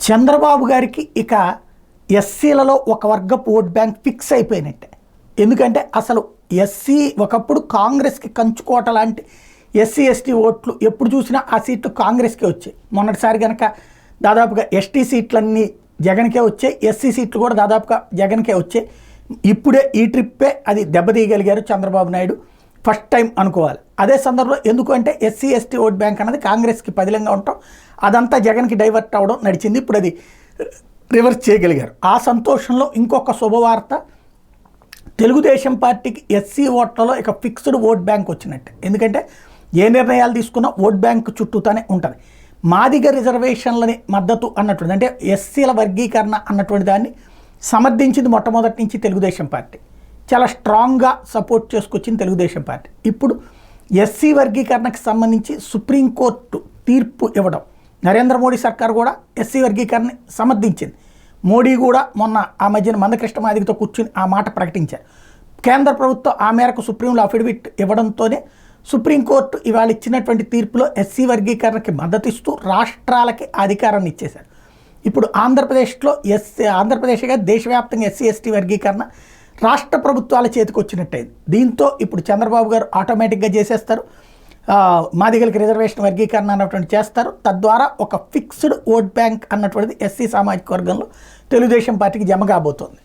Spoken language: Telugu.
చంద్రబాబు గారికి ఇక ఎస్సీలలో ఒక వర్గపు ఓట్ బ్యాంక్ ఫిక్స్ అయిపోయినట్టే. ఎందుకంటే అసలు ఎస్సీ ఒకప్పుడు కాంగ్రెస్కి కంచుకోట లాంటి ఎస్సీ ఎస్టీ ఓట్లు ఎప్పుడు చూసినా ఆ సీట్లు కాంగ్రెస్కే వచ్చాయి. మొన్నటిసారి కనుక దాదాపుగా ఎస్టీ సీట్లన్నీ జగన్కే వచ్చాయి, ఎస్సీ సీట్లు కూడా దాదాపుగా జగన్కే వచ్చాయి. ఇప్పుడే ఈ ట్రిప్పే అది దెబ్బతీయగలిగారు చంద్రబాబు నాయుడు, ఫస్ట్ టైం అనుకోవాలి. అదే సందర్భంలో ఎందుకు అంటే ఎస్సీ ఎస్టీ ఓట్ బ్యాంక్ అన్నది కాంగ్రెస్కి పదిలంగా ఉండటం, అదంతా జగన్కి డైవర్ట్ అవ్వడం నడిచింది. ఇప్పుడు అది రివర్స్ చేయగలిగారు. ఆ సంతోషంలో ఇంకొక శుభవార్త, తెలుగుదేశం పార్టీకి ఎస్సీ ఓట్లలో ఇక ఫిక్స్డ్ ఓట్ బ్యాంక్ వచ్చినట్టే. ఎందుకంటే ఏ నిర్ణయాలు తీసుకున్నా ఓట్ బ్యాంక్ చుట్టూతానే ఉంటుంది. మాదిగ రిజర్వేషన్లని మద్దతు అన్నటువంటి, అంటే ఎస్సీల వర్గీకరణ అన్నటువంటి దాన్ని సమర్థించింది మొట్టమొదటి నుంచి తెలుగుదేశం పార్టీ. చాలా స్ట్రాంగ్గా సపోర్ట్ చేసుకొచ్చింది తెలుగుదేశం పార్టీ. ఇప్పుడు ఎస్సీ వర్గీకరణకు సంబంధించి సుప్రీంకోర్టు తీర్పు ఇవ్వడం, నరేంద్ర మోడీ సర్కార్ కూడా ఎస్సీ వర్గీకరణని సమర్థించింది. మోడీ కూడా మొన్న ఆ మధ్యన మందకృష్ణ మాదిగతో కూర్చుని ఆ మాట ప్రకటించారు. కేంద్ర ప్రభుత్వం ఆ మేరకు సుప్రీంలో అఫిడవిట్ ఇవ్వడంతోనే సుప్రీంకోర్టు ఇవాళ ఇచ్చినటువంటి తీర్పులో ఎస్సీ వర్గీకరణకి మద్దతు ఇస్తూ రాష్ట్రాలకి అధికారాన్ని ఇచ్చేశారు. ఇప్పుడు ఆంధ్రప్రదేశ్గా దేశవ్యాప్తంగా ఎస్సీ ఎస్టీ వర్గీకరణ రాష్ట్ర ప్రభుత్వాల చేతికి వచ్చినట్టయింది. దీంతో ఇప్పుడు చంద్రబాబు గారు ఆటోమేటిక్గా చేసేస్తారు, మాదిగలకి రిజర్వేషన్ వర్గీకరణ అన్నటువంటి చేస్తారు. తద్వారా ఒక ఫిక్స్డ్ ఓట్ బ్యాంక్ అన్నటువంటిది ఎస్సీ సామాజిక వర్గంలో తెలుగుదేశం పార్టీకి జమ కాబోతోంది.